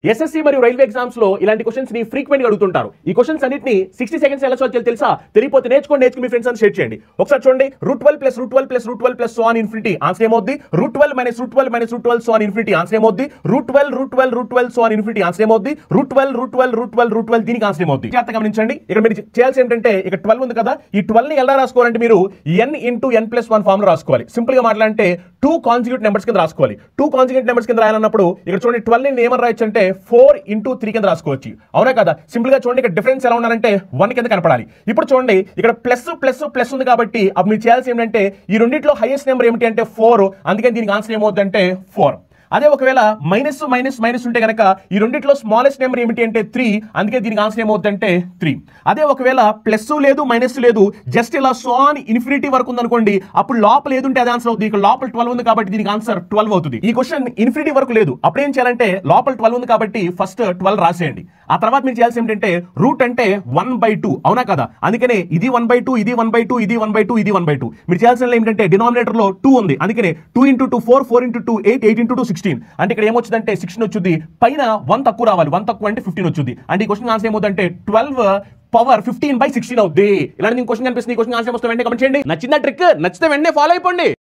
SSC మరియు railway exams లో ఇలాంటి క్వశ్చన్స్ ని ఫ్రీక్వెంట్ గా అడుగుతుంటారు. ఈ క్వశ్చన్స్ అన్నిటిని 60 సెకండ్స్ ఎలా సాల్వ్ చేయాలో తెలుసా? తెలియపోతే నేర్చుకోండి మీ ఫ్రెండ్స్ అని షేర్ చేయండి. ఒకసారి చూడండి, √12 + సో ఆన్ ఇన్ఫినిటీ ఆన్సర్ ఏమవుద్ది? √12 - సో ఆన్ ఇన్ఫినిటీ ఆన్సర్ ఏమవుద్ది? √12 సో ఆన్ ఇన్ఫినిటీ ఆన్సర్ ఏమవుద్ది? √12 దీనికి ఆన్సర్ ఏమవుద్ది? జాగ్రత్తగా గమనించండి. ఇక్కడ మీరు చేయాల్సి ఏంటంటే ఇక్కడ 12 ఉంది కదా, ఈ 12 ని ఎలా రాసుకోవాలంటే మీరు n × n+1 ఫార్మ్ లో రాసుకోవాలి. సింపుల్ గా మాట్లాడంటే 2 కాన్జుగేట్ నెంబర్స్ కింద రాసుకోవాలి. 2 కాన్జుగేట్ నెంబర్స్ కింద రాయాలన్నప్పుడు ఇక్కడ చూడండి 12 ని ఏమని రాయొచ్చు అంటే 4 × 3 కింద రాసుకోవచ్చు. అవునా కదా? సింపుల్ గా చూడండి, ఇక్కడ డిఫరెన్స్ ఎలా ఉన్నారంటే 1 కింద కనపడాలి. ఇప్పుడు చూడండి ఇక్కడ ప్లస్ ఉంది కాబట్టి అప్పుడు మీరు చేయాల్సి ఏంటంటే ఈ రెండిట్లో హైయెస్ట్ నెంబర్ ఏమిటి అంటే 4. అందుకని దీనికి ఆన్సర్ ఏమవుతుంది అంటే 4. అదే ఒకవేళ మైనస్ ఉంటే కనుక ఈ రెండిట్లో స్మాలెస్ట్ నెంబర్ ఏమిటి అంటే 3. అందుకే దీనికి ఆన్సర్ ఏమవుతుంది అంటే 3. అదే ఒకవేళ ప్లస్ లేదు మైనస్ లేదు, జస్ట్ ఇలా సో ఆన్ ఇన్ఫినిటీ వరకు ఉంది అనుకోండి, అప్పుడు లోపల ఏది ఉంటే అది ఆన్సర్ అవుతుంది. ఇక్కడ లోపల 12 ఉంది కాబట్టి దీనికి ఆన్సర్ 12 అవుతుంది. ఈ క్వశ్చన్ ఇన్ఫినిటీ వరకు లేదు, అప్పుడు ఏం చేయాలంటే లోపల 12 ఉంది కాబట్టి ఫస్ట్ 12 రాసేయండి. ఆ తర్వాత మీరు చేయాల్సి ఏంటంటే రూట్ అంటే 1/2. అవునా కదా? అందుకనే ఇది 1/2, ఇది 1/2, ఇది 1/2, ఇది 1/2. మీరు చేయాల్సిన ఏంటంటే డినామినేటర్ లో 2 ఉంది, అందుకనే 2 × 2 4, 4 × 2 8, 8 × 2 16. అంటే ఇక్కడ ఏమొచ్చిందంటే 16 వచ్చింది. పైన 1 తక్కువ రావాలి, 1 తక్కువ అంటే 15 వచ్చింది. అంటే ఈ క్వశ్చన్ ఆన్సర్ ఏమవుతుందంటే 12^15/16 అవుద్ది. ఇలాంటి క్వశ్చన్ కనిపిస్తుంది. ఈ క్వశ్చన్ ఆన్సర్ వస్తే వెంటనే కమెంట్ చేయండి. నచ్చిందా ట్రిక్? నచ్చితే వెంటనే ఫాలో అయిపోండి.